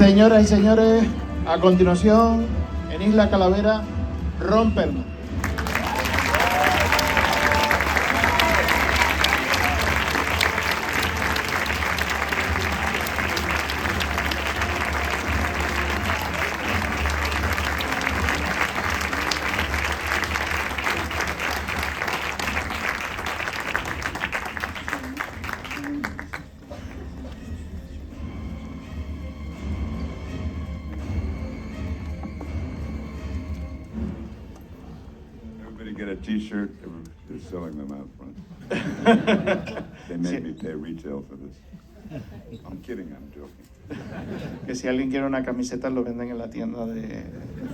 Señoras y señores, a continuación, en Isla Calavera, Ron Perlman. Get a T-shirt. They're selling them out front. They made me pay retail for this. I'm kidding. I'm joking. Que si alguien quiere una camiseta lo venden en la tienda de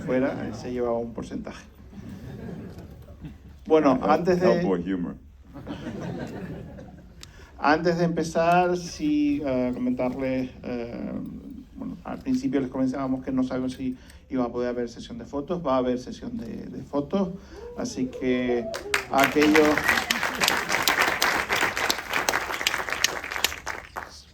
fuera, se lleva un porcentaje. Bueno, antes Hellboy humor. Antes de empezar, sí, comentarles, bueno, al principio les comentábamos que no sabemos si iba a poder haber sesión de fotos, va a haber sesión de fotos, así que aquellos,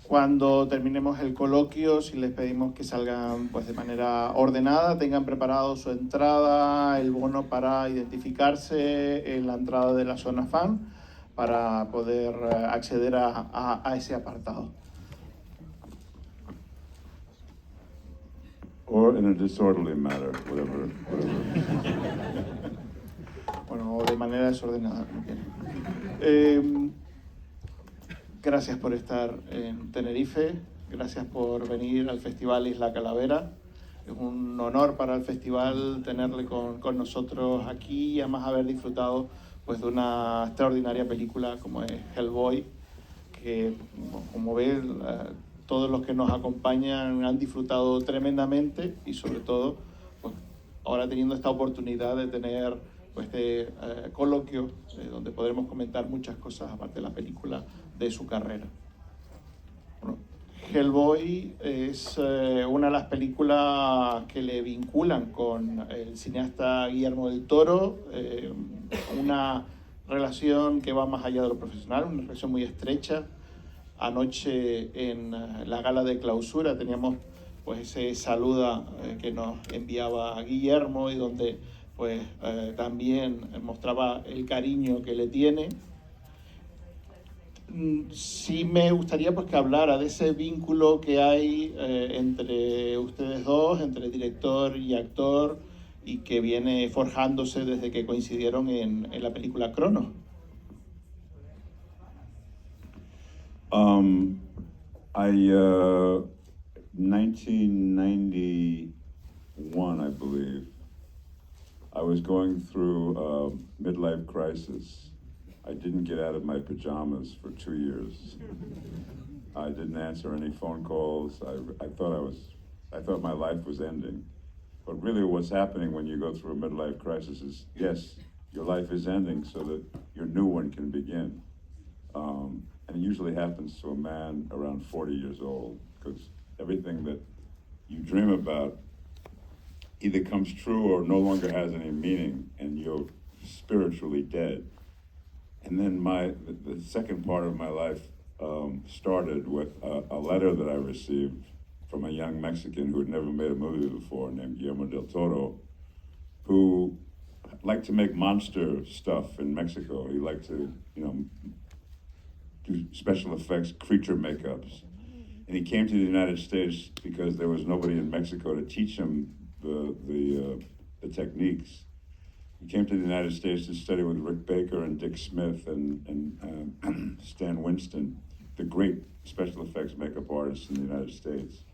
cuando terminemos el coloquio, si les pedimos que salgan pues de manera ordenada, tengan preparado su entrada, el bono para identificarse en la entrada de la zona fan, para poder acceder a ese apartado. Or in a disorderly manner, whatever. Bueno, o de manera desordenada, como quieran. Gracias por estar en Tenerife, gracias por venir al Festival Isla Calavera. Es un honor para el festival tenerle con nosotros aquí y además haber disfrutado pues, de una extraordinaria película como es Hellboy, que como ven, todos los que nos acompañan han disfrutado tremendamente y sobre todo pues, ahora teniendo esta oportunidad de tener pues, este coloquio donde podremos comentar muchas cosas aparte de la película de su carrera. Bueno, Hellboy es una de las películas que le vinculan con el cineasta Guillermo del Toro, una relación que va más allá de lo profesional, una relación muy estrecha. Anoche en la gala de clausura teníamos pues ese saludo que nos enviaba Guillermo y donde pues también mostraba el cariño que le tiene. Sí me gustaría pues que hablara de ese vínculo que hay entre ustedes dos, entre director y actor, y que viene forjándose desde que coincidieron en la película Cronos. I 1991, I believe, I was going through a midlife crisis. I didn't get out of my pajamas for 2 years. I didn't answer any phone calls. I thought my life was ending. But really what's happening when you go through a midlife crisis is, yes, your life is ending so that your new one can begin. And it usually happens to a man around 40 years old, because everything that you dream about either comes true or no longer has any meaning, and you're spiritually dead. And then the second part of my life started with a letter that I received from a young Mexican who had never made a movie before, named Guillermo del Toro, who liked to make monster stuff in Mexico. He liked to, do special effects, creature makeups. And he came to the United States because there was nobody in Mexico to teach him the techniques. He came to the United States to study with Rick Baker and Dick Smith and Stan Winston, the great special effects makeup artists in the United States.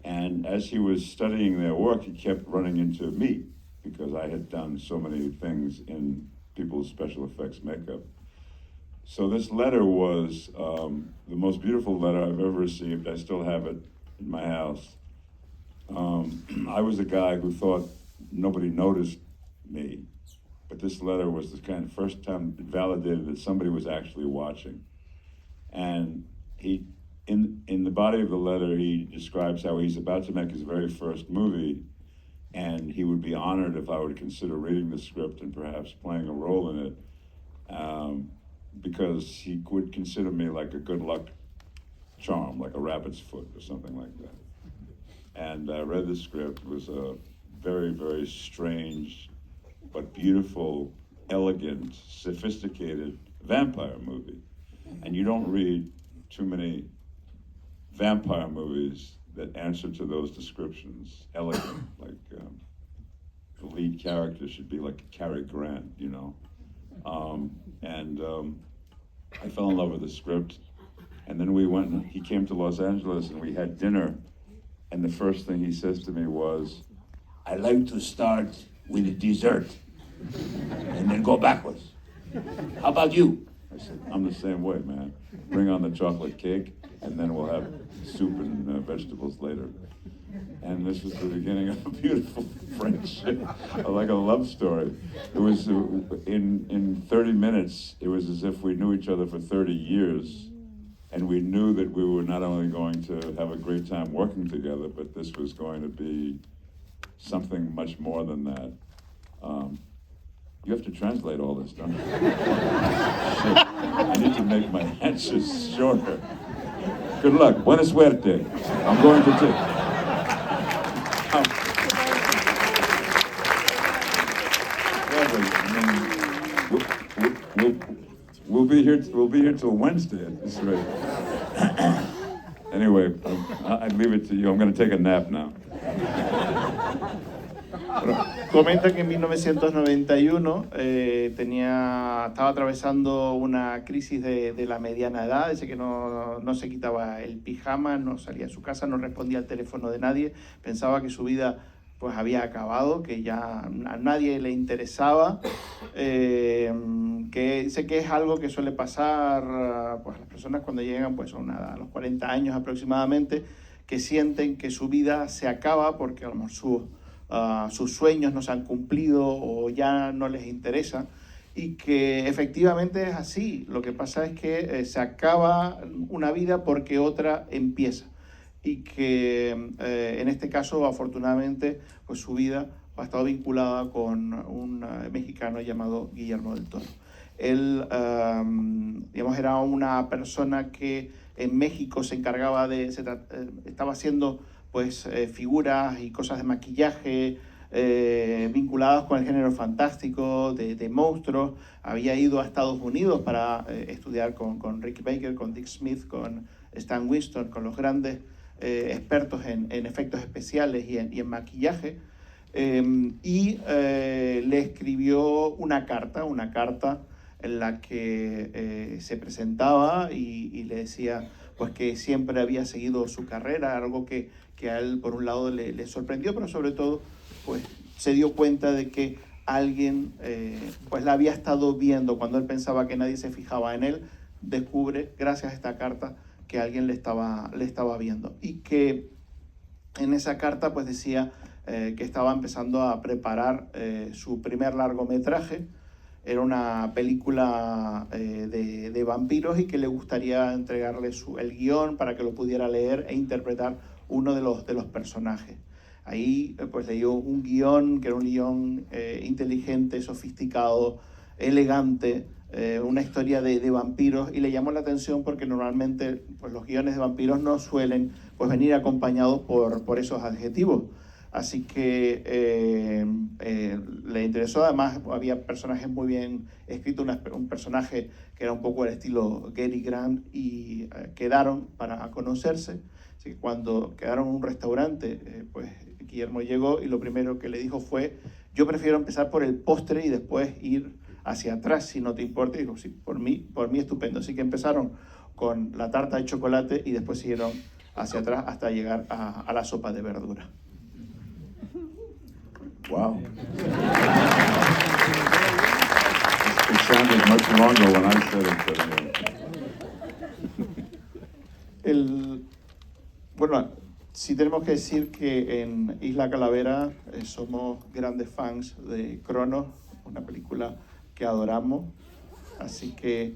And as he was studying their work, he kept running into me because I had done so many things in people's special effects makeup. So this letter was the most beautiful letter I've ever received. I still have it in my house. I was a guy who thought nobody noticed me, but this letter was the kind of first time it validated that somebody was actually watching. And he, in the body of the letter, he describes how he's about to make his very first movie, and he would be honored if I would consider reading the script and perhaps playing a role in it. Because he would consider me like a good luck charm, like a rabbit's foot or something like that. and I read the script. It was a very, very strange, but beautiful, elegant, sophisticated vampire movie. And you don't read too many vampire movies that answer to those descriptions. Elegant, like the lead character should be like Cary Grant, you know. I fell in love with the script, and then we went and he came to Los Angeles and we had dinner, and the first thing he says to me was, "I like to start with a dessert and then go backwards. How about you?" I said, "I'm the same way, man. Bring on the chocolate cake, and then we'll have soup and vegetables later." And this was the beginning of a beautiful friendship, like a love story. It was, in 30 minutes, it was as if we knew each other for 30 years. And we knew that we were not only going to have a great time working together, but this was going to be something much more than that. You have to translate all this, don't you? Shit. I need to make my answers shorter. Good luck. Buena suerte. I'm going to take. We'll be here till Wednesday at this rate. Anyway, I'd leave it to you. I'm going to take a nap now. Bueno, comenta que en 1991 estaba atravesando una crisis de la mediana edad. Dice que no se quitaba el pijama, no salía de su casa, no respondía al teléfono de nadie. Pensaba que su vida pues había acabado, que ya a nadie le interesaba, que sé que es algo que suele pasar pues, a las personas cuando llegan pues, a los 40 años aproximadamente, que sienten que su vida se acaba porque a lo mejor sus sueños no se han cumplido o ya no les interesa, y que efectivamente es así. Lo que pasa es que se acaba una vida porque otra empieza. Y que en este caso, afortunadamente, pues su vida ha estado vinculada con un mexicano llamado Guillermo del Toro. Él, digamos, era una persona que en México se encargaba estaba haciendo pues figuras y cosas de maquillaje vinculadas con el género fantástico, de monstruos. Había ido a Estados Unidos para estudiar con Rick Baker, con Dick Smith, con Stan Winston, con los grandes expertos en efectos especiales y en maquillaje, le escribió una carta en la que se presentaba y le decía pues que siempre había seguido su carrera, algo que a él por un lado le sorprendió, pero sobre todo pues se dio cuenta de que alguien pues la había estado viendo cuando él pensaba que nadie se fijaba en él. Descubre, gracias a esta carta, que alguien le estaba viendo, y que en esa carta pues decía que estaba empezando a preparar su primer largometraje. Era una película de vampiros y que le gustaría entregarle el guión para que lo pudiera leer e interpretar uno de los personajes. Ahí pues leyó un guión que era un guión inteligente, sofisticado, elegante, una historia de vampiros, y le llamó la atención porque normalmente pues, los guiones de vampiros no suelen pues, venir acompañados por esos adjetivos. Así que le interesó. Además había personajes muy bien escritos, un personaje que era un poco el estilo Gary Grant, y quedaron para conocerse. Así que cuando quedaron en un restaurante, pues Guillermo llegó y lo primero que le dijo fue: yo prefiero empezar por el postre y después ir hacia atrás, si no te importa. Y dijo: sí, por mí estupendo. Así que empezaron con la tarta de chocolate y después siguieron hacia atrás hasta llegar a la sopa de verdura. Wow. It sounded much longer when I said it. Bueno, sí tenemos que decir que en Isla Calavera somos grandes fans de Cronos, una película que adoramos, así que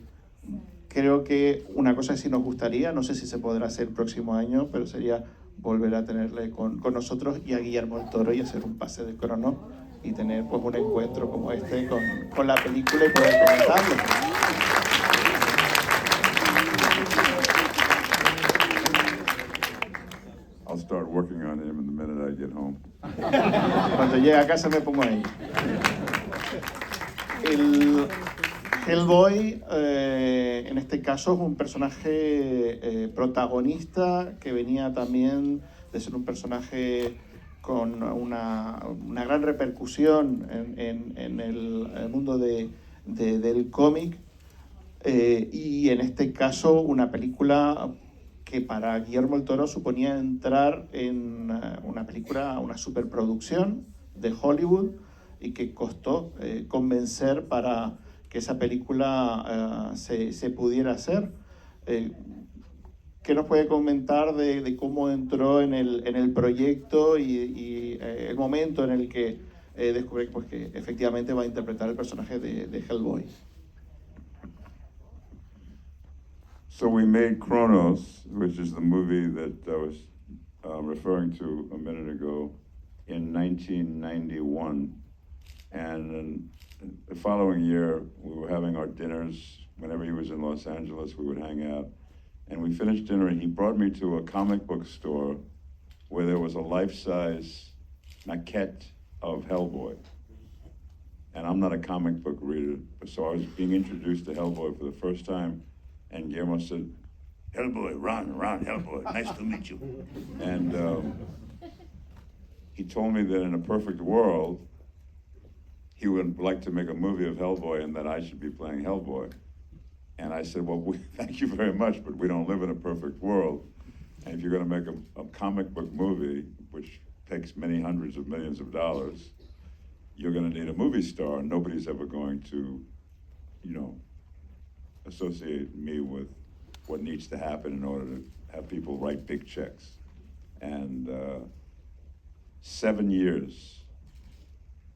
creo que una cosa que sí nos gustaría, no sé si se podrá hacer el próximo año, pero sería volver a tenerle con nosotros y a Guillermo del Toro y hacer un pase de Cronos y tener pues un encuentro como este con la película y poder comentarlo. start working on him the minute I get home. Cuando llegue a casa me pongo ahí. El Hellboy, en este caso, es un personaje protagonista que venía también de ser un personaje con una gran repercusión en el mundo del cómic, y en este caso una película que para Guillermo del Toro suponía entrar en una película, una superproducción de Hollywood, y que costó convencer para que esa película se pudiera hacer. ¿Qué nos puede comentar de cómo entró en el proyecto y el momento en el que descubre pues, que efectivamente va a interpretar el personaje de Hellboy? So we made Kronos, which is the movie that I was referring to a minute ago, in 1991. And the following year, we were having our dinners. Whenever he was in Los Angeles, we would hang out. And we finished dinner, and he brought me to a comic book store where there was a life-size maquette of Hellboy. And I'm not a comic book reader, so I was being introduced to Hellboy for the first time. And Guillermo said, "Hellboy, Ron, Hellboy, nice to meet you." And he told me that in a perfect world, he would like to make a movie of Hellboy and that I should be playing Hellboy. And I said, well, thank you very much, but we don't live in a perfect world. And if you're going to make a comic book movie, which takes many hundreds of millions of dollars, you're going to need a movie star. Nobody's ever going to, associate me with what needs to happen in order to have people write big checks. And 7 years,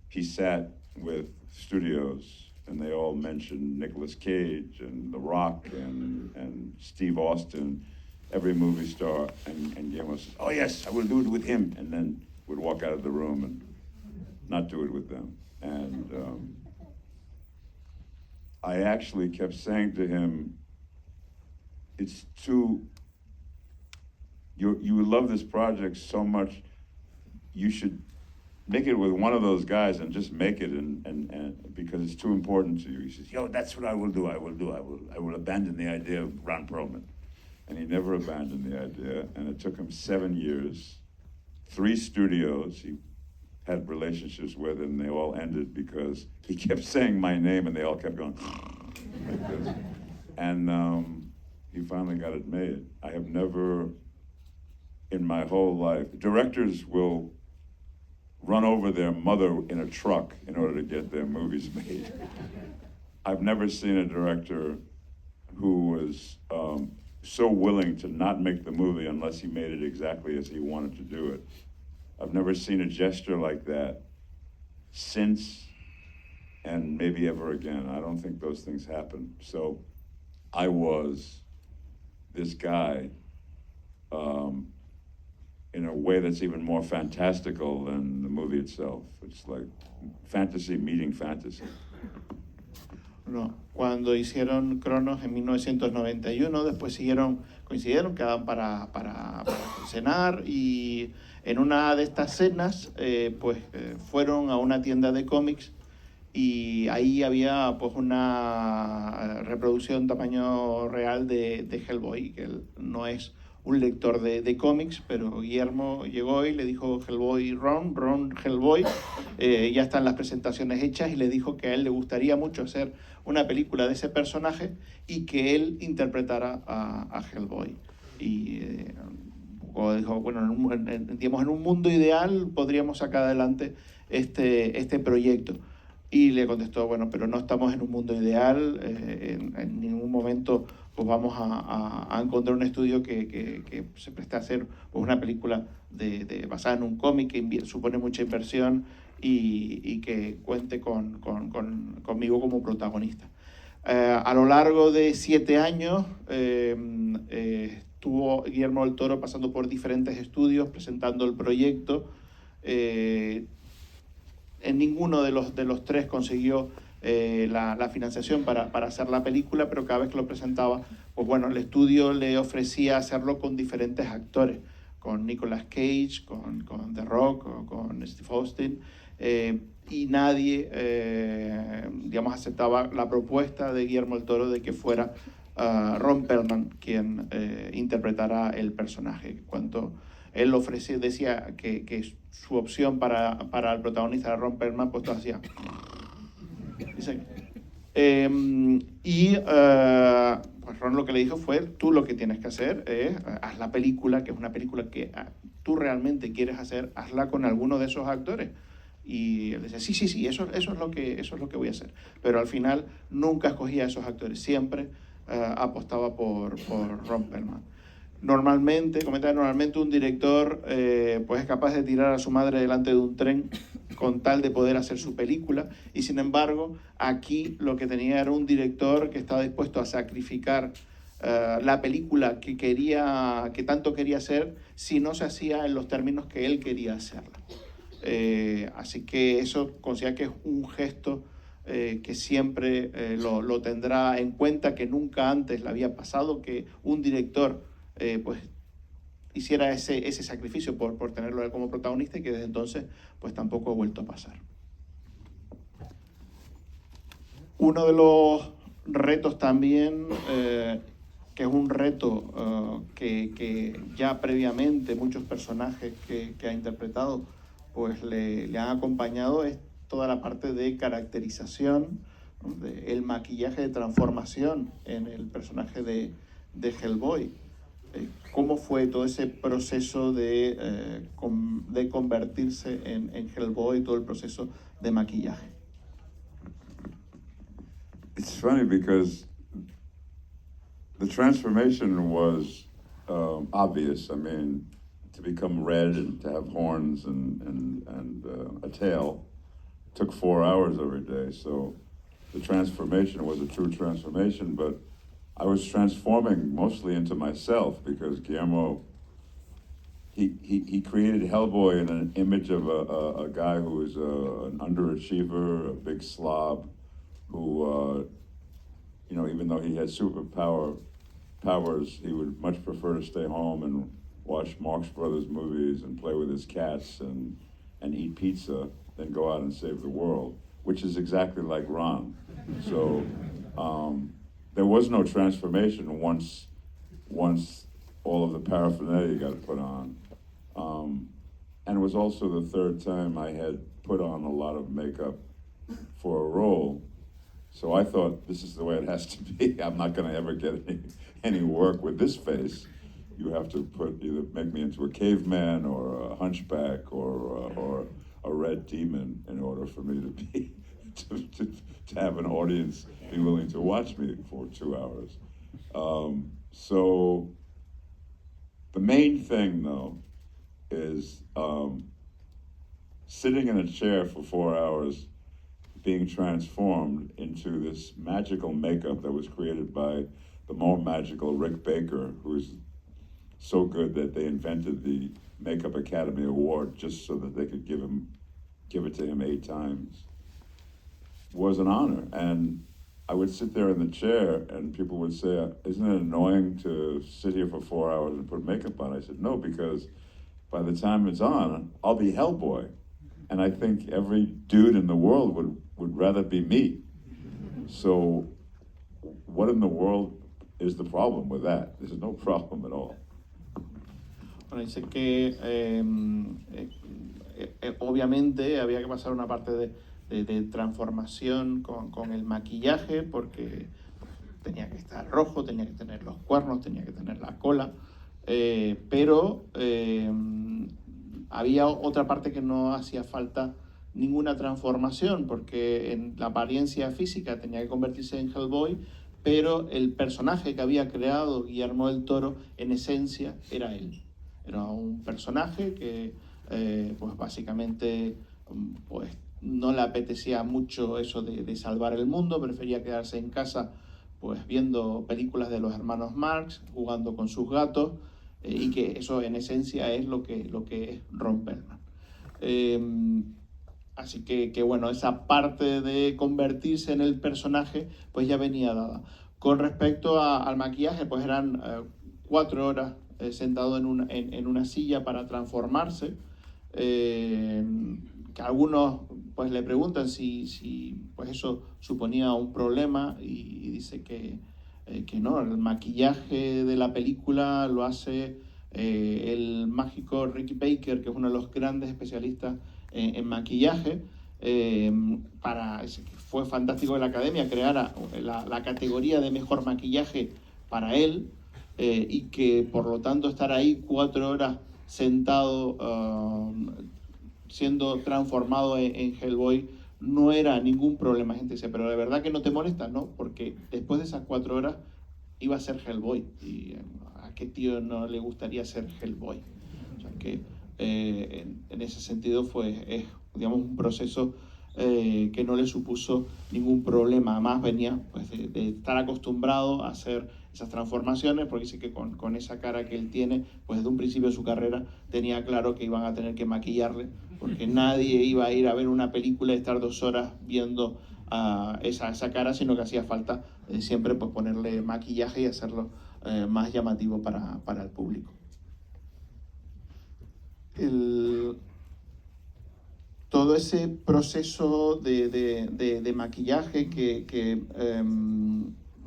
he sat with studios, and they all mentioned Nicolas Cage and The Rock and Steve Austin, every movie star, and Guillermo says, "Oh yes, I will do it with him," and then would walk out of the room and not do it with them. And I actually kept saying to him, it's too, you love this project so much, you should make it with one of those guys and just make it, and because it's too important to you. He says, "Yo, that's what I will do. I will abandon the idea of Ron Perlman." And he never abandoned the idea, and it took him 7 years, 3 studios he had relationships with, and they all ended because he kept saying my name, and they all kept going like this. And he finally got it made. I have never, in my whole life, directors will run over their mother in a truck in order to get their movies made. I've never seen a director who was so willing to not make the movie unless he made it exactly as he wanted to do it. I've never seen a gesture like that since, and maybe ever again. I don't think those things happen. So I was this guy in a way that's even more fantastical than the movie itself. It's like fantasy meeting fantasy. No, cuando hicieron Cronos en 1991, después coincidieron, quedaban para cenar, y en una de estas cenas fueron a una tienda de cómics, y ahí había pues una reproducción tamaño real de Hellboy, que él no es un lector de cómics, pero Guillermo llegó y le dijo Hellboy, Ron Hellboy, ya están las presentaciones hechas, y le dijo que a él le gustaría mucho hacer una película de ese personaje y que él interpretara a Hellboy. Y dijo, bueno, digamos, en un mundo ideal podríamos sacar adelante este proyecto. Y le contestó, bueno, pero no estamos en un mundo ideal, en ningún momento pues vamos a encontrar un estudio que se preste a hacer pues, una película basada en un cómic que supone mucha inversión y que cuente conmigo como protagonista. A lo largo de 7 años estuvo Guillermo del Toro pasando por diferentes estudios, presentando el proyecto. En ninguno de los 3 consiguió la financiación para hacer la película, pero cada vez que lo presentaba, pues bueno, el estudio le ofrecía hacerlo con diferentes actores. con Nicolas Cage, con The Rock, o con Steve Austin, y nadie, digamos, aceptaba la propuesta de Guillermo del Toro de que fuera Ron Perlman quien interpretara el personaje. Cuando él ofrecía, decía que su opción para el protagonista era Ron Perlman, pues todo hacía... Dice, pues Ron lo que le dijo fue: tú lo que tienes que hacer es haz la película, que es una película que tú realmente quieres hacer, hazla con alguno de esos actores. Y él decía, sí, eso es lo que voy a hacer. Pero al final nunca escogía a esos actores, siempre apostaba por Ron Perlman. Normalmente un director pues es capaz de tirar a su madre delante de un tren con tal de poder hacer su película, y sin embargo aquí lo que tenía era un director que estaba dispuesto a sacrificar la película que tanto quería hacer si no se hacía en los términos que él quería hacerla. Así que eso considero que es un gesto que siempre lo tendrá en cuenta, que nunca antes le había pasado que un director pues hiciera ese sacrificio por tenerlo él como protagonista, y que desde entonces pues tampoco ha vuelto a pasar. Uno de los retos también, que es un reto que ya previamente muchos personajes que ha interpretado pues le han acompañado, es toda la parte de caracterización, ¿no? El maquillaje de transformación en el personaje de Hellboy. ¿Cómo fue todo ese proceso de convertirse en Hellboy, todo el proceso de maquillaje? It's funny because the transformation was obvious. I mean, to become red and to have horns and a tail took 4 hours every day. So the transformation was a true transformation, but I was transforming mostly into myself, because Guillermo, he created Hellboy in an image of a guy who was an underachiever, a big slob, who, you know, even though he had powers, he would much prefer to stay home and watch Marx Brothers movies and play with his cats and eat pizza than go out and save the world, which is exactly like Ron. So there was no transformation once all of the paraphernalia got put on. And it was also the third time I had put on a lot of makeup for a role. So I thought, this is the way it has to be. I'm not going to ever get any work with this face. You have to either make me into a caveman or a hunchback or a red demon in order for me to be to have an audience be willing to watch me for 2 hours. So the main thing, though, is sitting in a chair for 4 hours, being transformed into this magical makeup that was created by the more magical Rick Baker, who's so good that they invented the Makeup Academy Award just so that they could give it to him 8 times, was an honor. And I would sit there in the chair and people would say, isn't it annoying to sit here for 4 hours and put makeup on? I said, no, because by the time it's on, I'll be Hellboy. And I think every dude in the world would rather be me. So what in the world is the problem with that? There's no problem at all. Bueno, dice que obviamente había que pasar una parte de transformación con el maquillaje, porque tenía que estar rojo, tenía que tener los cuernos, tenía que tener la cola, pero había otra parte que no hacía falta ninguna transformación, porque en la apariencia física tenía que convertirse en Hellboy, pero el personaje que había creado Guillermo del Toro en esencia era él. Era un personaje que pues básicamente pues no le apetecía mucho eso de salvar el mundo, prefería quedarse en casa pues viendo películas de los hermanos Marx, jugando con sus gatos, y que eso en esencia es lo que es Ron Perlman. Así que bueno, esa parte de convertirse en el personaje pues ya venía dada. Con respecto al maquillaje, pues eran 4 horas sentado en una silla para transformarse. Que algunos pues le preguntan si pues eso suponía un problema y dice que no, el maquillaje de la película lo hace el mágico Rick Baker, que es uno de los grandes especialistas en maquillaje. Fue fantástico que la academia creara la categoría de mejor maquillaje para él, y que por lo tanto estar ahí 4 horas sentado siendo transformado en Hellboy no era ningún problema. Gente dice, pero de verdad que no te molesta, ¿no? Porque después de esas 4 horas iba a ser Hellboy, y a qué tío no le gustaría ser Hellboy. O sea que en ese sentido es, digamos, un proceso que no le supuso ningún problema. Además venía pues, de estar acostumbrado a hacer esas transformaciones, porque dice que con esa cara que él tiene, pues desde un principio de su carrera tenía claro que iban a tener que maquillarle, porque nadie iba a ir a ver una película y estar 2 horas viendo esa cara, sino que hacía falta siempre pues, ponerle maquillaje y hacerlo más llamativo para el público. Todo ese proceso de maquillaje que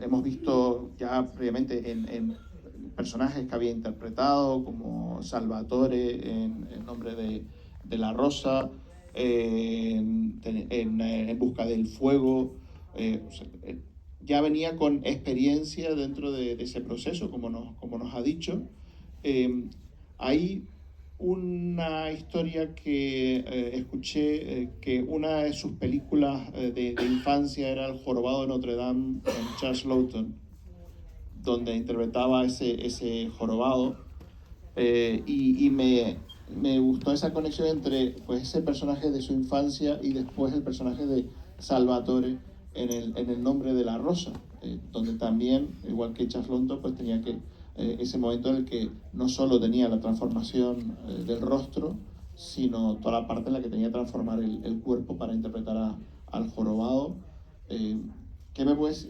hemos visto ya previamente en personajes que había interpretado, como Salvatore en Nombre de la Rosa, en Busca del Fuego. Ya venía con experiencia dentro de ese proceso, como nos ha dicho. Hay una historia que escuché, que una de sus películas de infancia era El Jorobado de Notre Dame con Charles Lawton, donde interpretaba ese jorobado, y me gustó esa conexión entre pues, ese personaje de su infancia y después el personaje de Salvatore en el Nombre de la Rosa, donde también, igual que Charles Lawton, pues tenía que ese momento en el que no solo tenía la transformación del rostro, sino toda la parte en la que tenía que transformar el cuerpo para interpretar al jorobado. ¿Qué me puedes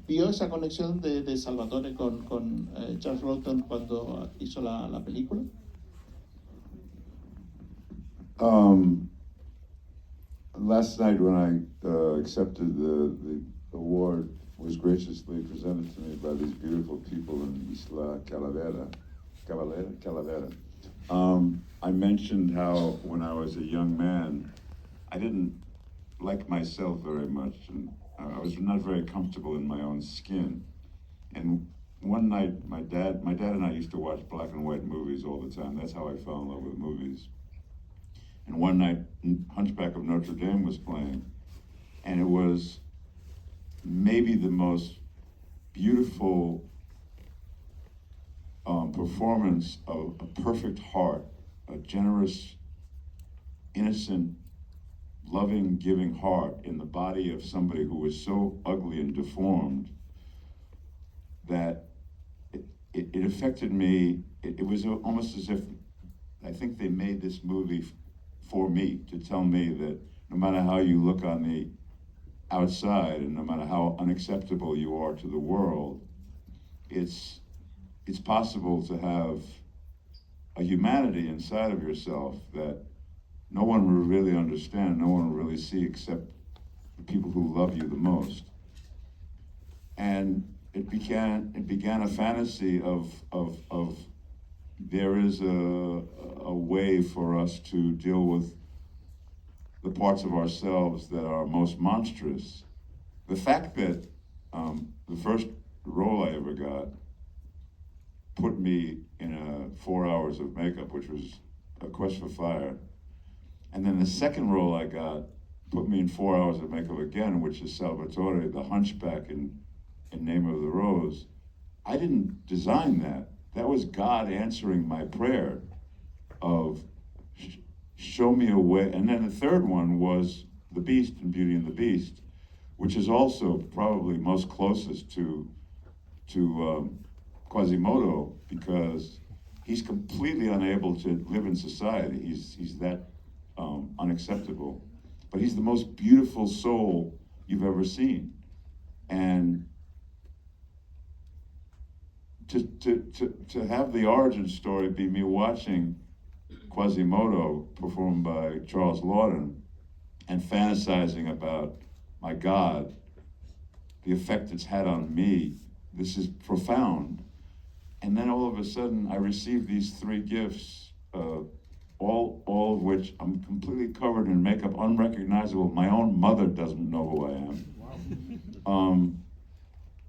¿Vio esa conexión de Salvatore con Charles Lawton cuando hizo la película? Last night when I accepted the award, was graciously presented to me by these beautiful people in Isla Calavera. I mentioned how when I was a young man, I didn't like myself very much, and I was not very comfortable in my own skin. And one night, my dad and I used to watch black and white movies all the time. That's how I fell in love with movies. And one night, Hunchback of Notre Dame was playing, and it was maybe the most beautiful performance of a perfect heart, a generous, innocent, loving, giving heart in the body of somebody who was so ugly and deformed that it affected me. It was almost as if I think they made this movie for me, to tell me that no matter how you look on the outside and no matter how unacceptable you are to the world, it's possible to have a humanity inside of yourself that no one will really understand, no one will really see except the people who love you the most. And it began a fantasy of there is a way for us to deal with the parts of ourselves that are most monstrous. The fact that the first role I ever got put me in 4 hours of makeup, which was A Quest for Fire. And then the second role I got put me in 4 hours of makeup again, which is Salvatore, the Hunchback in Name of the Rose. I didn't design that. That was God answering my prayer of show me a way. And then the third one was The Beast in Beauty and the Beast, which is also probably most closest to Quasimodo, because he's completely unable to live in society. He's that unacceptable. But he's the most beautiful soul you've ever seen. And to have the origin story be me watching Quasimodo performed by Charles Laughton and fantasizing about my God, the effect it's had on me, this is profound. And then all of a sudden I received these three gifts, all of which I'm completely covered in makeup, unrecognizable. My own mother doesn't know who I am.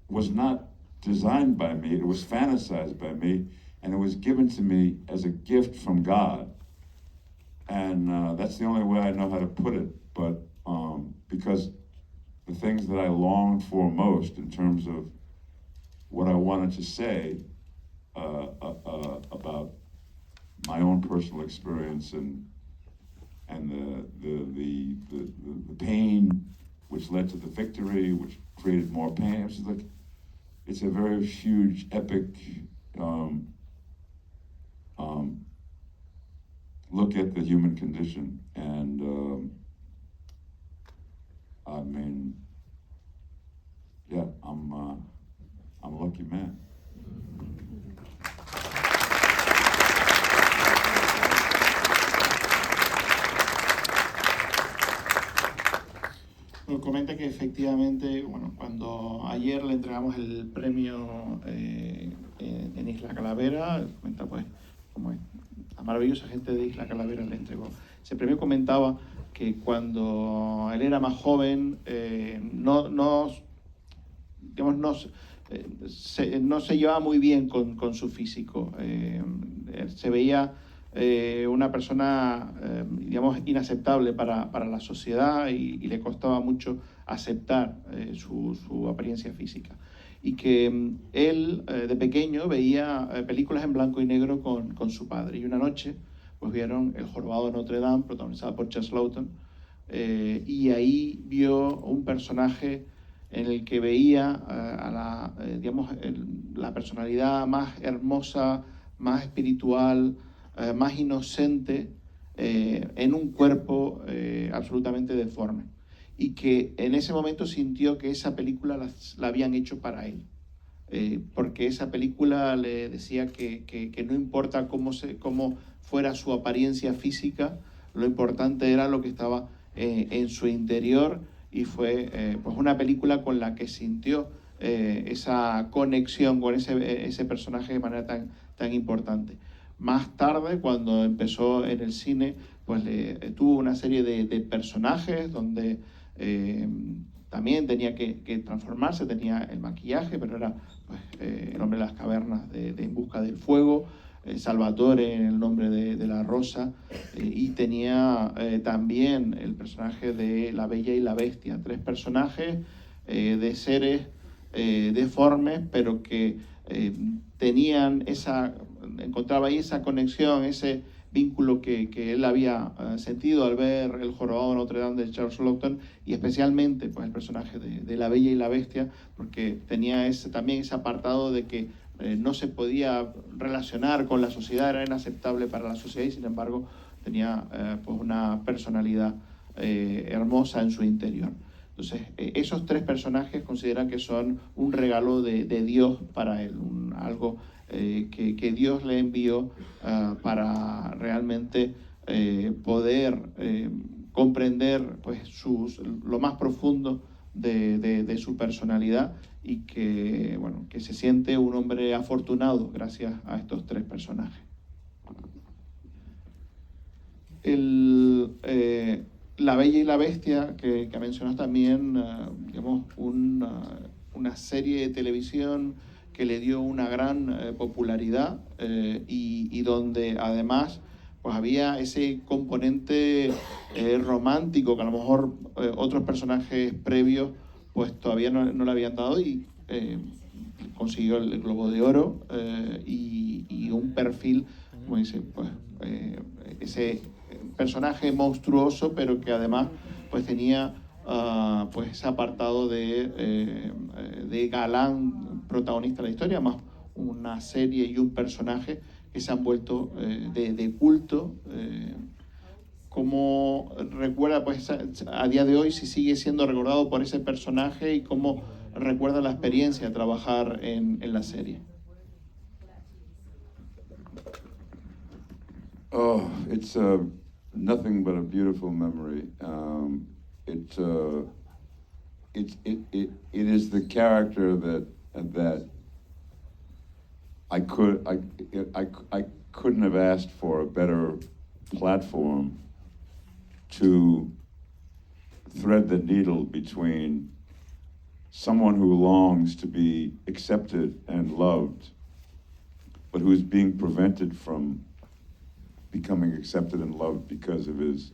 Was not designed by me, it was fantasized by me, and it was given to me as a gift from God. And that's the only way I know how to put it, but because the things that I longed for most in terms of what I wanted to say about my own personal experience and the pain which led to the victory, which created more pain. It's a very huge, epic look at the human condition, and I mean, yeah, I'm a lucky man. Nos comenta que efectivamente, bueno, cuando ayer le entregamos el premio en Isla Calavera, comenta pues como la maravillosa gente de Isla Calavera le entregó ese premio. Comentaba que cuando él era más joven no se llevaba muy bien con su físico. Se veía una persona, digamos, inaceptable para la sociedad y le costaba mucho aceptar su apariencia física. Y que él, de pequeño, veía películas en blanco y negro con su padre. Y una noche, pues vieron El Jorobado de Notre Dame, protagonizada por Charles Laughton, y ahí vio un personaje en el que veía la personalidad más hermosa, más espiritual, más inocente, en un cuerpo absolutamente deforme. Y que en ese momento sintió que esa película la habían hecho para él. Porque esa película le decía que no importa cómo fuera su apariencia física, lo importante era lo que estaba en su interior, y fue pues una película con la que sintió esa conexión con ese personaje de manera tan importante. Más tarde, cuando empezó en el cine, pues tuvo una serie de personajes donde también tenía que transformarse, tenía el maquillaje, pero era pues, el hombre de las cavernas de En busca del fuego, Salvatore en El nombre de la rosa, y tenía también el personaje de La Bella y la Bestia, tres personajes de seres deformes, pero que encontraba ahí esa conexión, ese vínculo que él había sentido al ver El Jorobado de Notre Dame de Charles Laughton, y especialmente pues, el personaje de La Bella y la Bestia, porque tenía también ese apartado de que no se podía relacionar con la sociedad, era inaceptable para la sociedad, y sin embargo tenía pues una personalidad hermosa en su interior. Entonces, esos tres personajes consideran que son un regalo de Dios para él, algo que Dios le envió para realmente poder comprender pues, lo más profundo de su personalidad, y que, bueno, que se siente un hombre afortunado gracias a estos tres personajes. La Bella y la Bestia, que mencionas también, digamos, una serie de televisión que le dio una gran popularidad y donde además pues había ese componente romántico que a lo mejor otros personajes previos pues todavía no le habían dado, y consiguió el Globo de Oro y un perfil, como dice, pues ese personaje monstruoso, pero que además pues tenía pues ese apartado de galán protagonista de la historia, más una serie y un personaje que se han vuelto de culto. ¿Cómo recuerda pues a día de hoy si sigue siendo recordado por ese personaje, y cómo recuerda la experiencia de trabajar en la serie? Oh, it's nothing but a beautiful memory. It is the character that I couldn't have asked for a better platform to thread the needle between someone who longs to be accepted and loved, but who's being prevented from becoming accepted and loved because of his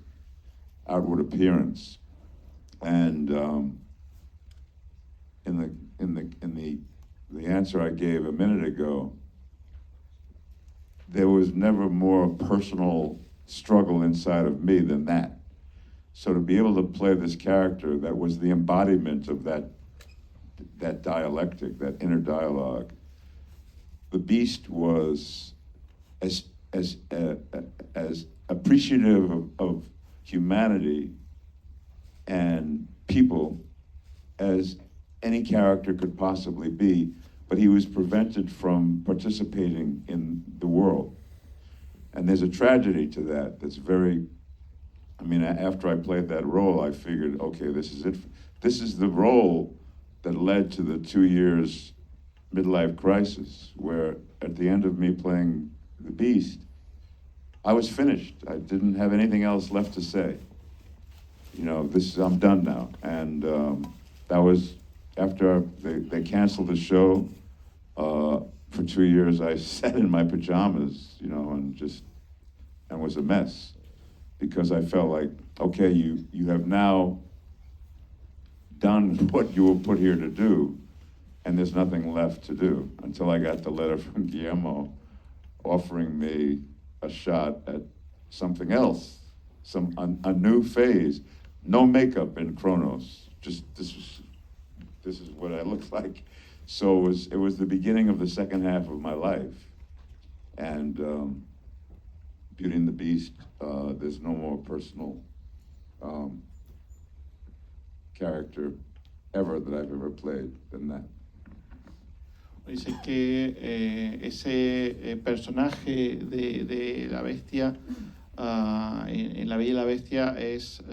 outward appearance. And in the answer I gave a minute ago, there was never more personal struggle inside of me than that. So to be able to play this character that was the embodiment of that dialectic, that inner dialogue, the Beast was as appreciative of humanity and people as any character could possibly be, but he was prevented from participating in the world. And there's a tragedy to that that's very, I mean, after I played that role, I figured, okay, this is it. This is the role that led to the 2 years midlife crisis, where at the end of me playing the Beast, I was finished. I didn't have anything else left to say. You know, I'm done now. And that was after they canceled the show. For 2 years, I sat in my pajamas, you know, and was a mess, because I felt like, okay, you have now done what you were put here to do, and there's nothing left to do, until I got the letter from Guillermo offering me a shot at something else, a new phase. No makeup in Kronos, just this is what I look like. So it was the beginning of the second half of my life. And Beauty and the Beast, there's no more personal character ever that I've ever played than that. Dice que ese personaje de la bestia en La Bella y la Bestia es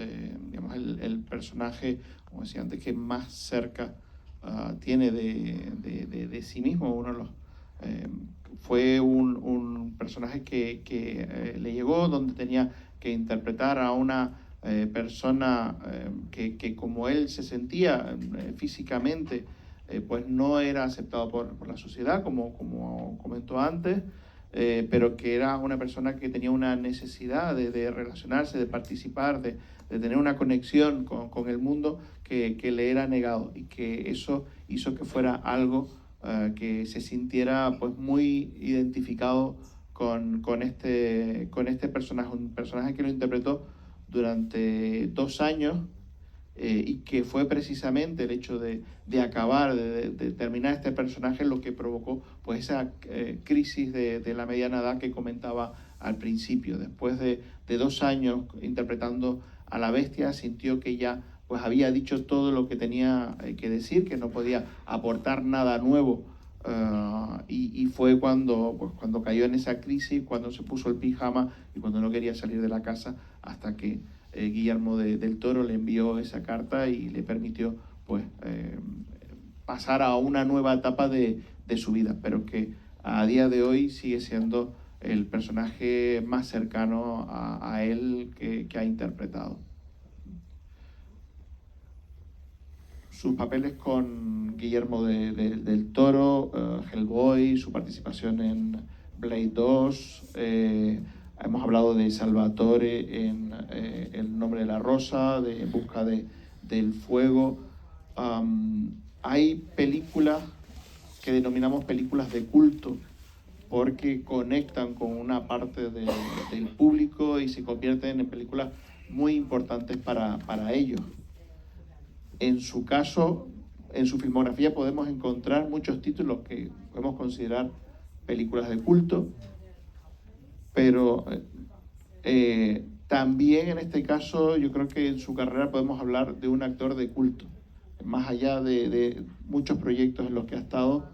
digamos, el personaje, como decía antes, que más cerca tiene de sí mismo. Uno de los, fue un personaje que le llegó donde tenía que interpretar a una persona que como él se sentía físicamente, pues no era aceptado por la sociedad, como comentó antes, pero que era una persona que tenía una necesidad de relacionarse, de participar, de tener una conexión con el mundo que le era negado, y que eso hizo que fuera algo que se sintiera pues muy identificado con este personaje, un personaje que lo interpretó durante 2 años, y que fue precisamente el hecho de acabar, de terminar este personaje, lo que provocó pues esa crisis de la mediana edad que comentaba al principio. Después de 2 años interpretando a la bestia, sintió que ya pues había dicho todo lo que tenía que decir, que no podía aportar nada nuevo, y fue cuando cayó en esa crisis, cuando se puso el pijama y cuando no quería salir de la casa, hasta que Guillermo del Toro le envió esa carta y le permitió pues pasar a una nueva etapa de su vida, pero que a día de hoy sigue siendo el personaje más cercano a él que ha interpretado. Sus papeles con Guillermo del Toro, Hellboy, su participación en Blade 2, hemos hablado de Salvatore en El nombre de la rosa, de En busca del fuego. Hay películas que denominamos películas de culto porque conectan con una parte del público y se convierten en películas muy importantes para ellos. En su caso, en su filmografía podemos encontrar muchos títulos que podemos considerar películas de culto, pero también en este caso yo creo que en su carrera podemos hablar de un actor de culto, más allá de muchos proyectos en los que ha estado.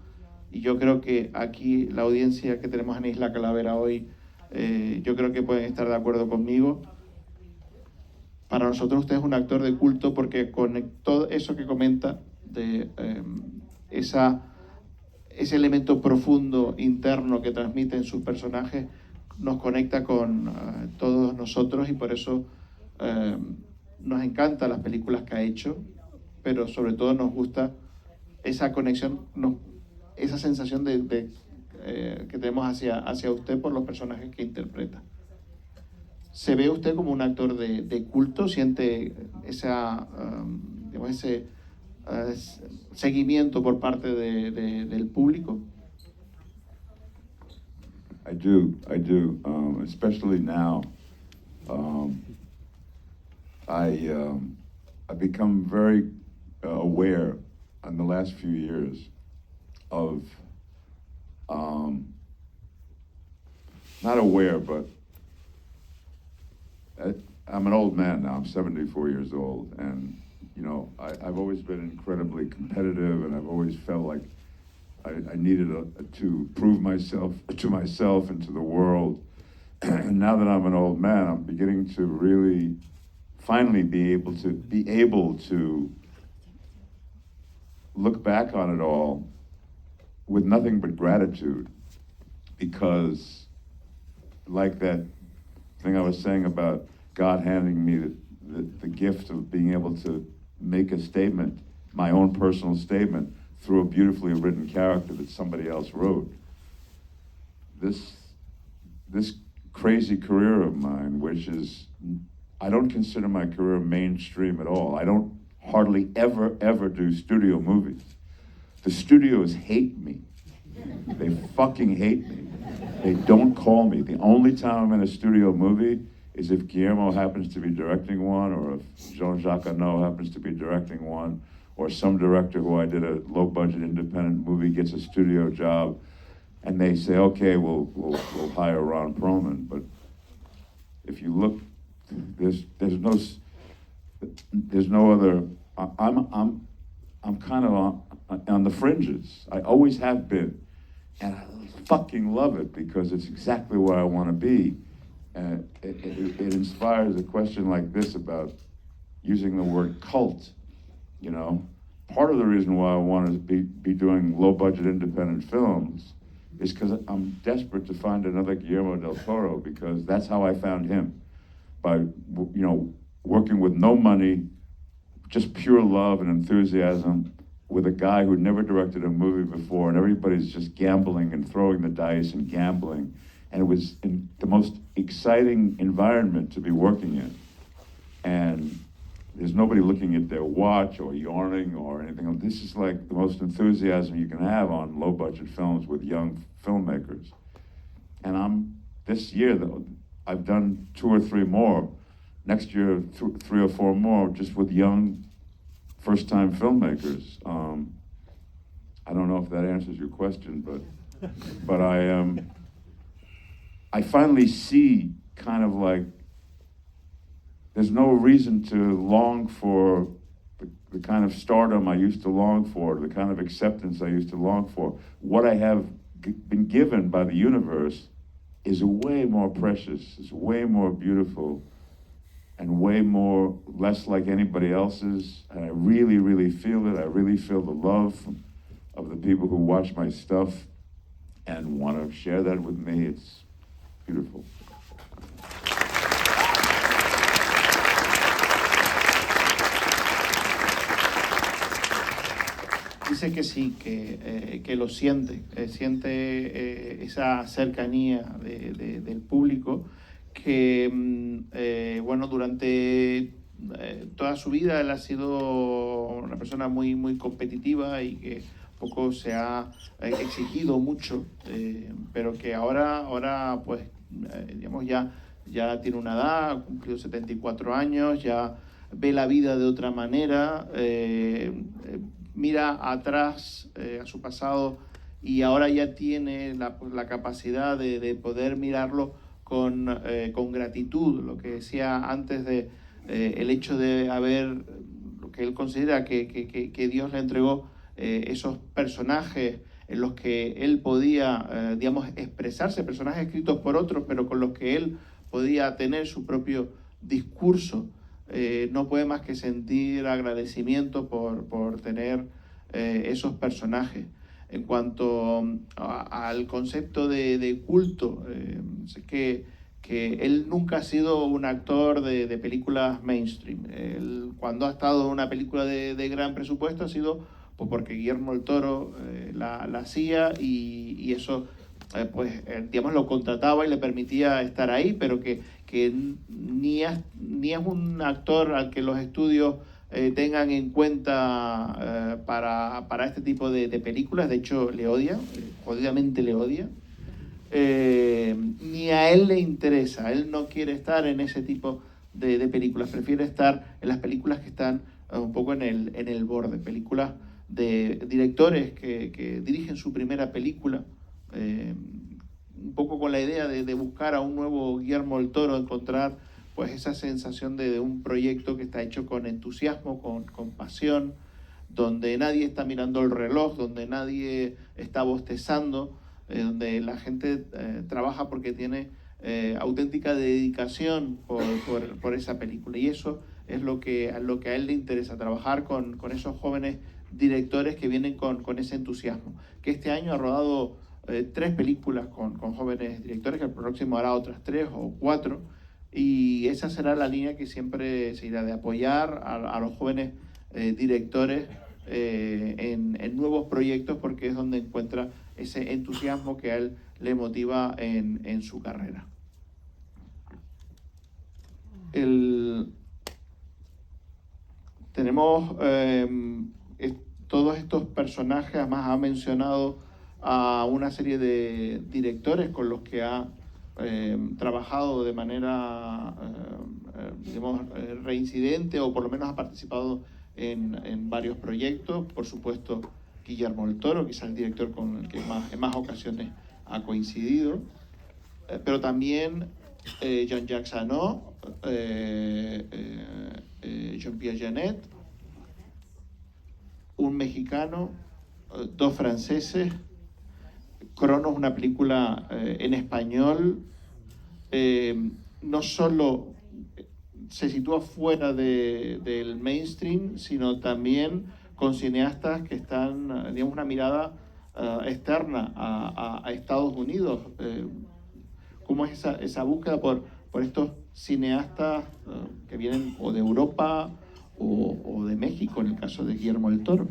Y yo creo que aquí la audiencia que tenemos en Isla Calavera hoy yo creo que pueden estar de acuerdo conmigo. Para nosotros usted es un actor de culto porque conectó eso que comenta de ese elemento profundo interno que transmiten sus personajes, nos conecta con todos nosotros, y por eso nos encantan las películas que ha hecho, pero sobre todo nos gusta esa conexión, esa sensación que tenemos hacia usted por los personajes que interpreta. ¿Se ve usted como un actor de culto? ¿Siente digamos, ese seguimiento por parte del público? I do, especially now. I've become very aware in the last few years of, not aware, but I'm an old man now. I'm 74 years old, and you know, I've always been incredibly competitive, and I've always felt like I needed to prove myself to myself and to the world. And now that I'm an old man, I'm beginning to really, finally be able to look back on it all with nothing but gratitude, because, like that thing I was saying about God handing me the gift of being able to make a statement, my own personal statement, through a beautifully written character that somebody else wrote. This crazy career of mine, which is, I don't consider my career mainstream at all. I don't hardly ever do studio movies. The studios hate me. They fucking hate me. They don't call me. The only time I'm in a studio movie is if Guillermo happens to be directing one, or if Jean-Jacques Annaud happens to be directing one, or some director who I did a low-budget independent movie gets a studio job, and they say, okay, we'll hire Ron Perlman. But if you look, there's no other. I'm kind of on the fringes. I always have been, and I fucking love it because it's exactly where I want to be. And it inspires a question like this about using the word cult. You know, part of the reason why I want to be doing low-budget independent films is because I'm desperate to find another Guillermo del Toro, because that's how I found him, by, you know, working with no money, just pure love and enthusiasm, with a guy who'd never directed a movie before, and everybody's just gambling and throwing the dice and gambling. And it was in the most exciting environment to be working in. And there's nobody looking at their watch or yawning or anything. This is like the most enthusiasm you can have on low-budget films with young filmmakers. And this year, though, I've done 2 or 3 more. Next year, 3 or 4 more, just with young, first-time filmmakers. I don't know if that answers your question, but I finally see kind of like, there's no reason to long for the kind of stardom I used to long for, the kind of acceptance I used to long for. What I have been given by the universe is way more precious, is way more beautiful, and less like anybody else's. And I really, really feel it. I really feel the love of the people who watch my stuff and want to share that with me. It's beautiful. Dice que sí, que lo siente, siente esa cercanía del público, que bueno, durante toda su vida él ha sido una persona muy, muy competitiva y que poco se ha exigido mucho, pero que ahora pues digamos ya tiene una edad, ha cumplido 74 años, ya ve la vida de otra manera, mira atrás a su pasado, y ahora ya tiene la capacidad de poder mirarlo con gratitud. Lo que decía antes de el hecho de haber, lo que él considera que Dios le entregó esos personajes en los que él podía, digamos, expresarse, personajes escritos por otros, pero con los que él podía tener su propio discurso, no puede más que sentir agradecimiento por tener esos personajes. En cuanto al concepto de culto, sé que él nunca ha sido un actor de películas mainstream. Él, cuando ha estado en una película de gran presupuesto ha sido pues porque Guillermo del Toro la hacía y eso digamos lo contrataba y le permitía estar ahí, pero que ni es un actor al que los estudios tengan en cuenta para este tipo de películas. De hecho le odia, jodidamente le odia. Ni a él le interesa, él no quiere estar en ese tipo de películas, prefiere estar en las películas que están un poco en el borde, películas de directores que dirigen su primera película, un poco con la idea de buscar a un nuevo Guillermo del Toro, encontrar pues esa sensación de un proyecto que está hecho con entusiasmo, con pasión, donde nadie está mirando el reloj, donde nadie está bostezando, donde la gente trabaja porque tiene auténtica dedicación por esa película. Y eso es lo que a él le interesa, trabajar con esos jóvenes directores que vienen con ese entusiasmo. Que este año ha rodado 3 películas con jóvenes directores, que el próximo hará otras 3 o 4, y esa será la línea que siempre se irá, de apoyar a los jóvenes directores en nuevos proyectos, porque es donde encuentra ese entusiasmo que a él le motiva en su carrera. Tenemos todos estos personajes, además ha mencionado a una serie de directores con los que ha trabajado de manera digamos, reincidente, o por lo menos ha participado en varios proyectos. Por supuesto, Guillermo del Toro, quizás el director con el que en más ocasiones ha coincidido, pero también Jean-Jacques Annaud, Jean-Pierre Jeunet, un mexicano, 2 franceses, Cronos, una película en español, no solo se sitúa fuera del mainstream, sino también con cineastas que están, digamos, una mirada externa a Estados Unidos. ¿Cómo es esa búsqueda por estos cineastas que vienen o de Europa o de México, en el caso de Guillermo del Toro?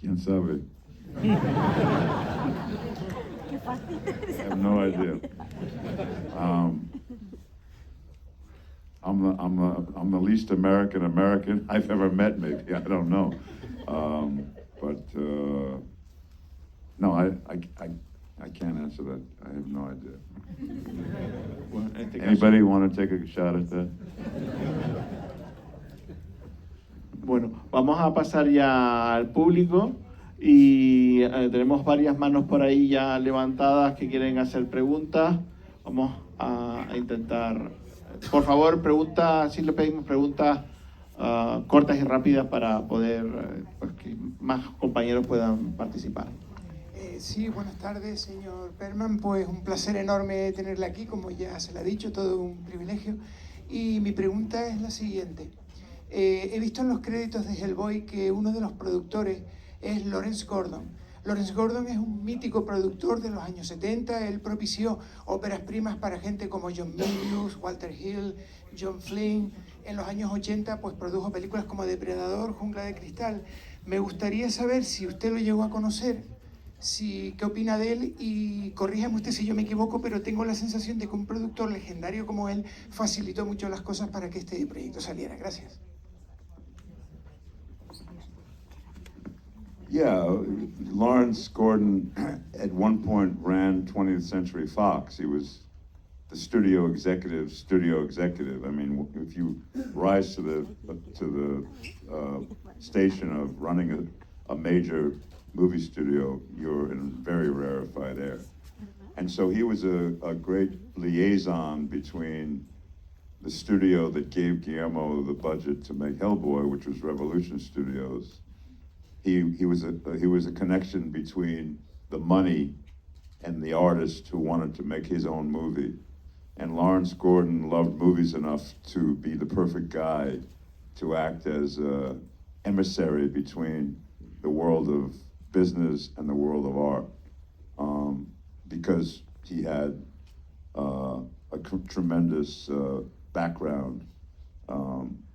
¿Quién sabe? I have no idea. I'm the least American I've ever met, maybe. I don't know. No, I can't answer that. I have no idea. Bueno, en este Anybody caso, want to take a shot at that? bueno, vamos a pasar ya al público y tenemos varias manos por ahí ya levantadas que quieren hacer preguntas. Vamos a intentar, por favor, preguntas, sí le pedimos preguntas cortas y rápidas para poder pues, que más compañeros puedan participar. Sí, buenas tardes, señor Perman. Pues un placer enorme tenerle aquí, como ya se le ha dicho, todo un privilegio. Y mi pregunta es la siguiente. He visto en los créditos de Hellboy que uno de los productores es Lawrence Gordon. Lawrence Gordon es un mítico productor de los años 70. Él propició óperas primas para gente como John Milius, Walter Hill, John Flynn. En los años 80 pues produjo películas como Depredador, Jungla de Cristal. Me gustaría saber si usted lo llegó a conocer, qué opina de él, y corríjame usted si yo me equivoco, pero tengo la sensación de que un productor legendario como él facilitó mucho las cosas para que este proyecto saliera. Gracias. Yeah, Lawrence Gordon at one point ran 20th Century Fox. He was the studio executive. I mean, if you rise to the station of running a major movie studio, you're in very rarefied air. And so he was a great liaison between the studio that gave Guillermo the budget to make Hellboy, which was Revolution Studios, he was a connection between the money and the artist who wanted to make his own movie. And Lawrence Gordon loved movies enough to be the perfect guy to act as an emissary between the world of business and the world of art, because he had a tremendous background,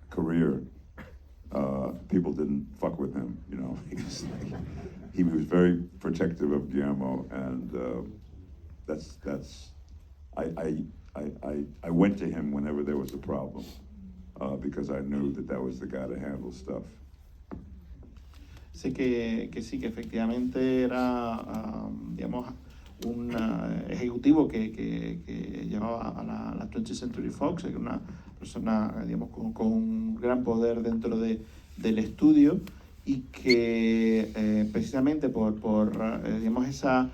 career. People didn't fuck with him, you know. He was very protective of Guillermo, and I went to him whenever there was a problem, because I knew that was the guy to handle stuff. Sé que sí, que efectivamente era, digamos, un ejecutivo que llevaba a la 20th Century Fox, que era una persona, digamos, con un gran poder dentro del estudio, y que precisamente por digamos, esa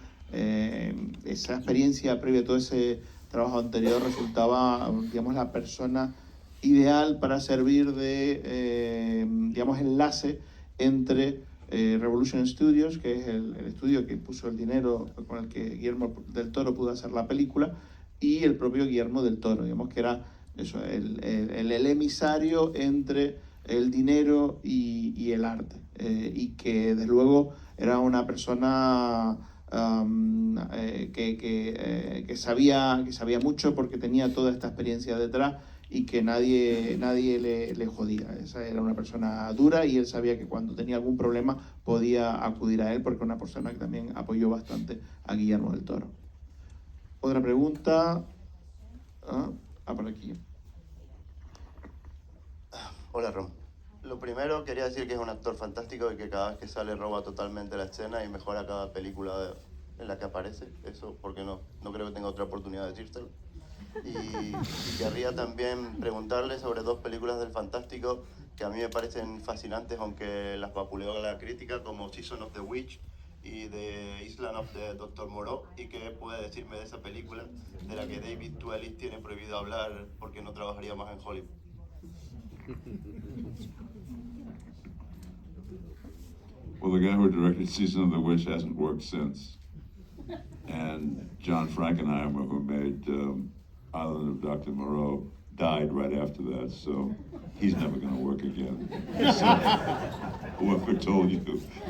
experiencia previa a todo ese trabajo anterior resultaba, digamos, la persona ideal para servir de, digamos, enlace entre Revolution Studios, que es el estudio que puso el dinero con el que Guillermo del Toro pudo hacer la película, y el propio Guillermo del Toro, digamos que era eso, el emisario entre el dinero y el arte, y que desde luego era una persona que sabía mucho, porque tenía toda esta experiencia detrás, y que nadie le jodía. Esa era una persona dura, y él sabía que cuando tenía algún problema podía acudir a él, porque era una persona que también apoyó bastante a Guillermo del Toro. Otra pregunta. Por aquí. Hola, Rom. Lo primero, quería decir que es un actor fantástico y que cada vez que sale roba totalmente la escena y mejora cada película en la que aparece. Eso porque no creo que tenga otra oportunidad de decírselo. Y querría también preguntarle sobre dos películas del Fantástico que a mí me parecen fascinantes, aunque las vapuleó la crítica, como Season of the Witch y The Island of the Dr. Moreau. ¿Y qué puede decirme de esa película, de la que David Tuelis tiene prohibido hablar porque no trabajaría más en Hollywood? Well, the guy who directed Season of the Witch hasn't worked since. And John Frankenheimer, who made Island of Dr. Moreau, died right after that, so he's never going to work again. So, whoever told you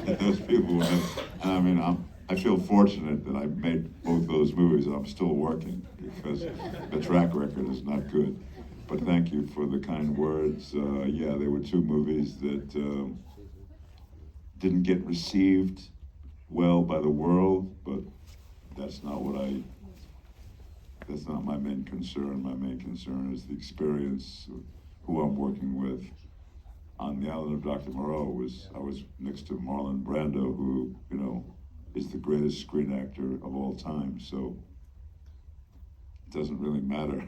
that those people were, I mean, I feel fortunate that I made both those movies and I'm still working, because the track record is not good. But thank you for the kind words. Yeah, there were two movies that didn't get received well by the world, but that's not my main concern. My main concern is the experience of who I'm working with. On the Island of Dr. Moreau, I was next to Marlon Brando, who, you know, is the greatest screen actor of all time. So it doesn't really matter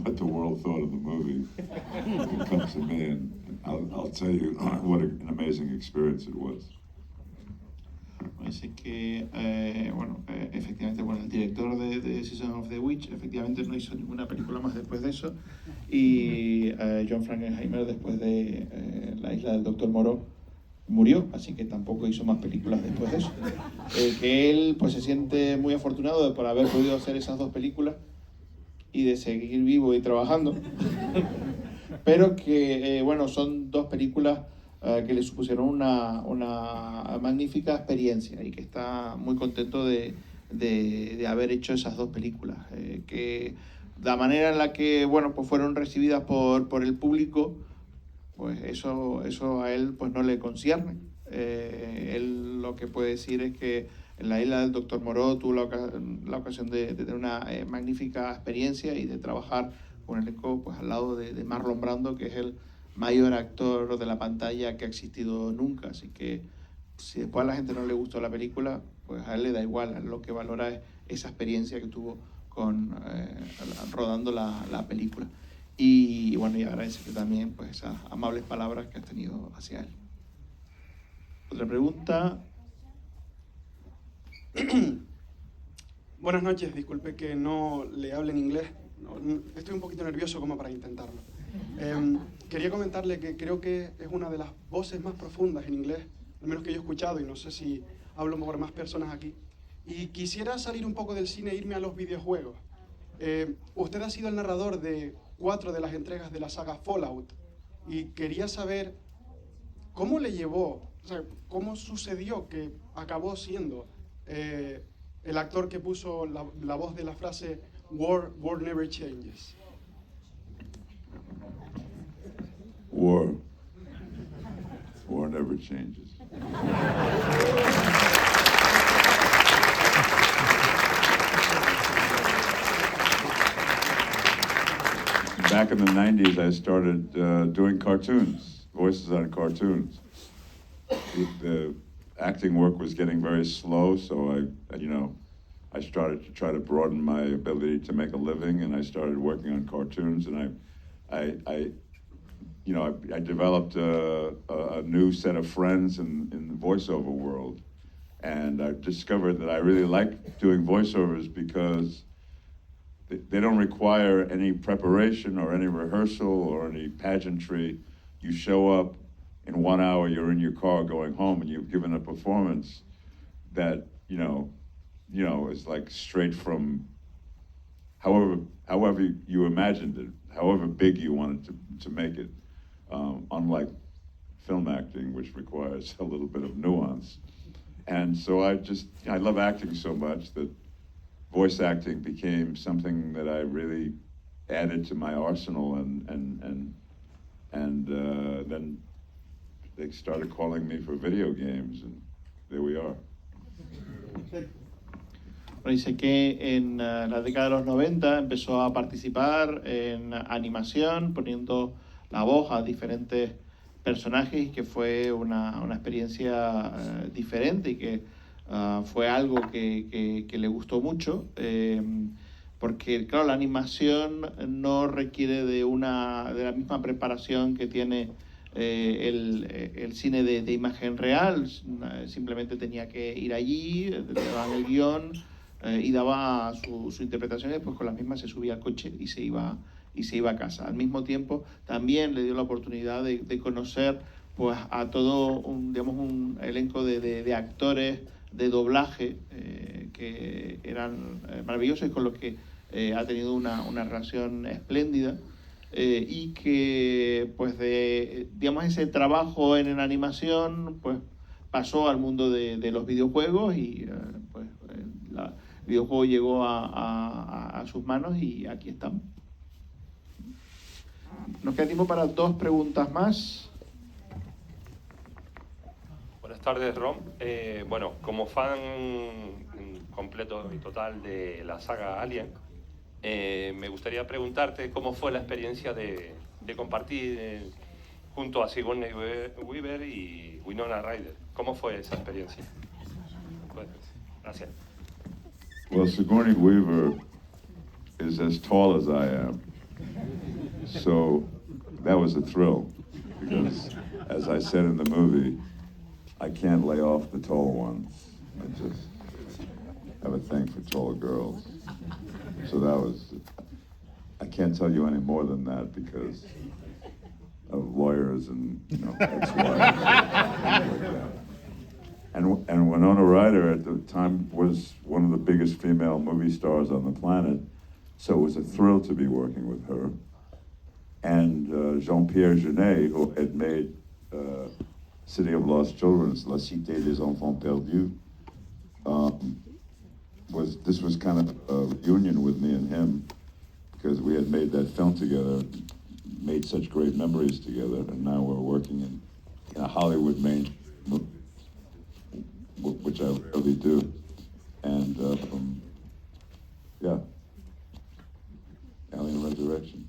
what the world thought of the movie. It comes to me, and I'll tell you what an amazing experience it was. Así que, efectivamente, el director de Season of the Witch efectivamente no hizo ninguna película más después de eso, y John Frankenheimer, después de La Isla del Dr. Moreau, murió, así que tampoco hizo más películas después de eso. Que él pues se siente muy afortunado por haber podido hacer esas dos películas y de seguir vivo y trabajando, pero que son dos películas que le supusieron una magnífica experiencia, y que está muy contento de haber hecho esas dos películas, que la manera en la que pues fueron recibidas por el público, pues eso a él pues no le concierne. Él lo que puede decir es que en La Isla del Dr. Moreau tuvo la ocasión de tener una magnífica experiencia y de trabajar con el elenco pues al lado de Marlon Brando, que es el mayor actor de la pantalla que ha existido nunca. Así que si después a la gente no le gustó la película, pues a él le da igual. A él lo que valora es esa experiencia que tuvo rodando la película. Y agradecerte también pues esas amables palabras que has tenido hacia él. Otra pregunta. Buenas noches, disculpe que no le hable en inglés. estoy un poquito nervioso como para intentarlo. Quería comentarle que creo que es una de las voces más profundas en inglés, al menos que yo he escuchado, y no sé si hablo por más personas aquí. Y quisiera salir un poco del cine e irme a los videojuegos. Usted ha sido el narrador de 4 de las entregas de la saga Fallout, y quería saber cómo le llevó, o sea, cómo sucedió que acabó siendo el actor que puso la voz de la frase War never changes. War never changes. Back in the 90s, I started doing cartoons, voices on cartoons. The acting work was getting very slow, so I started to try to broaden my ability to make a living, and I started working on cartoons, and I developed a new set of friends in the voiceover world, and I discovered that I really like doing voiceovers because they don't require any preparation or any rehearsal or any pageantry. You show up in 1 hour, you're in your car going home, and you've given a performance that is like straight from however you imagined it, however big you wanted to make it. Unlike film acting, which requires a little bit of nuance. And so I love acting so much that voice acting became something that I really added to my arsenal, and then they started calling me for video games, and there we are. Dice que en la década de los 90 empezó a participar en animación, poniendo la voz a diferentes personajes, y que fue una experiencia diferente, y que fue algo que le gustó mucho, porque claro, la animación no requiere de la misma preparación que tiene el cine de imagen real. Simplemente tenía que ir allí, le daban el guión y daba su interpretación, y después con las mismas se subía al coche y se iba a casa. Al mismo tiempo también le dio la oportunidad de conocer pues a todo un elenco de actores de doblaje que eran maravillosos, y con los que ha tenido una relación espléndida, y que pues ese trabajo en la animación pues pasó al mundo de los videojuegos, y el videojuego llegó a sus manos, y aquí estamos. Nos queda tiempo para 2 preguntas más. Buenas tardes, Rom. Bueno, como fan completo y total de la saga Alien, me gustaría preguntarte cómo fue la experiencia de compartir junto a Sigourney Weaver y Winona Ryder. ¿Cómo fue esa experiencia? Gracias. Well, Sigourney Weaver is as tall as I am, so that was a thrill, because as I said in the movie, I can't lay off the tall ones. I just have a thing for tall girls. So I can't tell you any more than that because of lawyers and ex-wives and things like that. And Winona Ryder at the time was one of the biggest female movie stars on the planet, so it was a thrill to be working with her. And Jean-Pierre Jeunet, who had made City of Lost Children, La Cité des Enfants Perdus, this was kind of a reunion with me and him, because we had made that film together, made such great memories together, and now we're working in a Hollywood main, which I really do. And yeah, Alien Resurrection.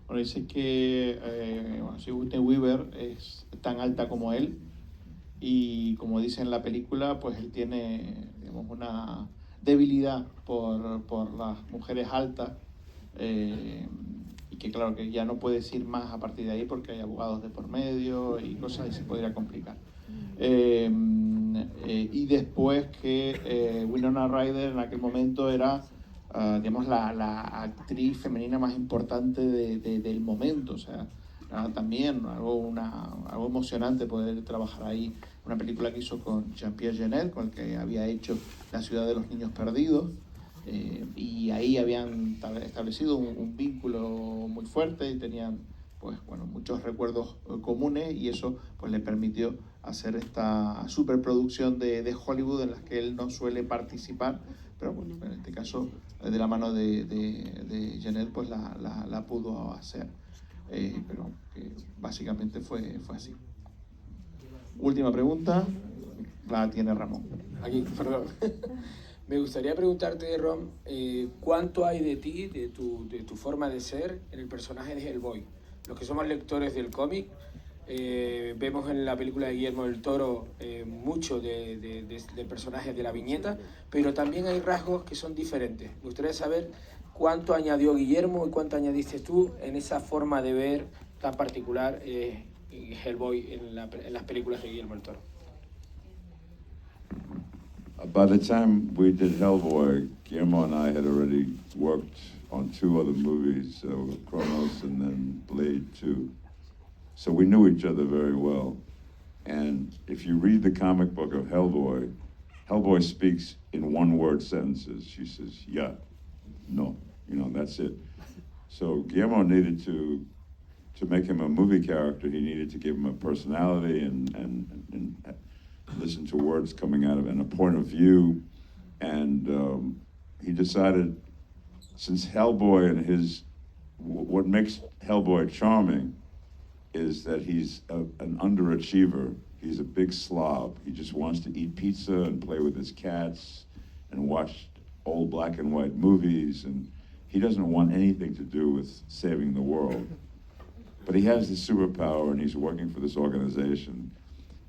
Bueno, dice que Sigourney Weaver es tan alta como él, y como dice en la película, pues él tiene, digamos, una debilidad por las mujeres altas, y que claro que ya no puedes ir más a partir de ahí porque hay abogados de por medio y cosas, y se podría complicar. Y después que Winona Ryder en aquel momento era digamos, la actriz femenina más importante del momento. O sea, también algo emocionante poder trabajar ahí. Una película que hizo con Jean-Pierre Jeunet, con el que había hecho La ciudad de los niños perdidos. Y ahí habían establecido un vínculo muy fuerte y tenían, pues, bueno, muchos recuerdos comunes, y eso pues le permitió hacer esta superproducción de Hollywood en las que él no suele participar, pero bueno, en este caso de la mano de Jeunet pues la pudo hacer, pero que básicamente fue así. Última pregunta, la tiene Ramón. Aquí, perdón. Me gustaría preguntarte, Ron, ¿cuánto hay de ti, de tu forma de ser en el personaje de Hellboy? Los que somos lectores del cómic, vemos en la película de Guillermo del Toro mucho del personaje de la viñeta, pero también hay rasgos que son diferentes. Me gustaría saber cuánto añadió Guillermo y cuánto añadiste tú en esa forma de ver tan particular Hellboy en las películas de Guillermo del Toro. By the time we did Hellboy, Guillermo and I had already worked on 2 other movies, Kronos and then Blade 2. So we knew each other very well. And if you read the comic book of Hellboy, Hellboy speaks in one-word sentences. She says, yeah, no, that's it. So Guillermo needed to make him a movie character, he needed to give him a personality and listen to words coming out of it and a point of view. And he decided, since Hellboy and what makes Hellboy charming is that he's an underachiever. He's a big slob. He just wants to eat pizza and play with his cats and watch old black and white movies, and he doesn't want anything to do with saving the world. But he has this superpower and he's working for this organization.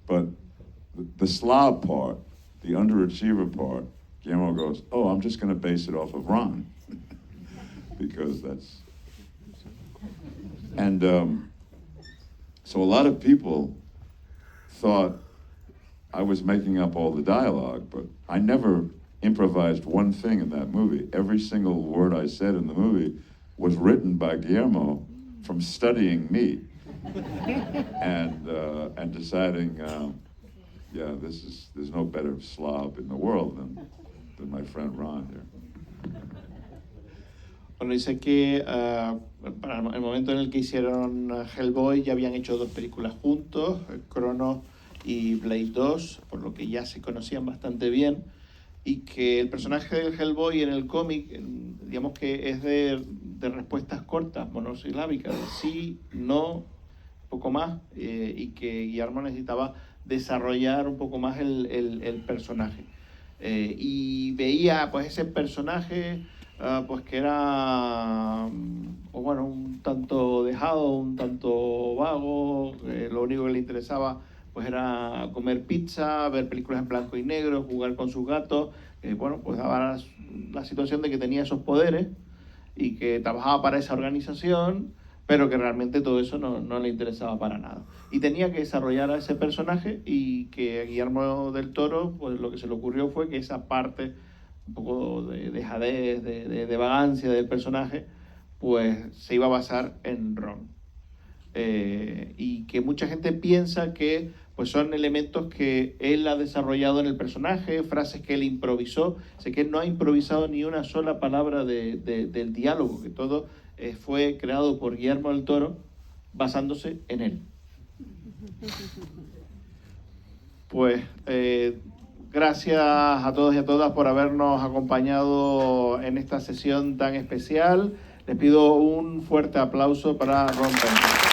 But the slob part, the underachiever part, Guillermo goes, oh, I'm just going to base it off of Ron. Because that's... And so a lot of people thought I was making up all the dialogue, but I never improvised one thing in that movie. Every single word I said in the movie was written by Guillermo from studying me and deciding, yeah, there's no better slob in the world than my friend Ron here. Bueno, dice que para el momento en el que hicieron Hellboy ya habían hecho 2 películas juntos, Kronos y Blade 2, por lo que ya se conocían bastante bien, y que el personaje del Hellboy en el cómic, digamos que es de respuestas cortas, monosilábicas, de sí, no, poco más, y que Guillermo necesitaba desarrollar un poco más el personaje. Y veía pues ese personaje pues que era pues, bueno, un tanto dejado, un tanto vago, lo único que le interesaba pues era comer pizza, ver películas en blanco y negro, jugar con sus gatos, bueno, pues daba la situación de que tenía esos poderes y que trabajaba para esa organización, pero que realmente todo eso no le interesaba para nada. Y tenía que desarrollar a ese personaje, y que a Guillermo del Toro pues lo que se le ocurrió fue que esa parte un poco de dejadez, de vagancia del personaje, pues se iba a basar en Ron. Y que mucha gente piensa que pues son elementos que él ha desarrollado en el personaje, frases que él improvisó. Sé que él no ha improvisado ni una sola palabra del diálogo, que todo fue creado por Guillermo del Toro basándose en él. Pues gracias a todos y a todas por habernos acompañado en esta sesión tan especial. Les pido un fuerte aplauso para Ron Perlman.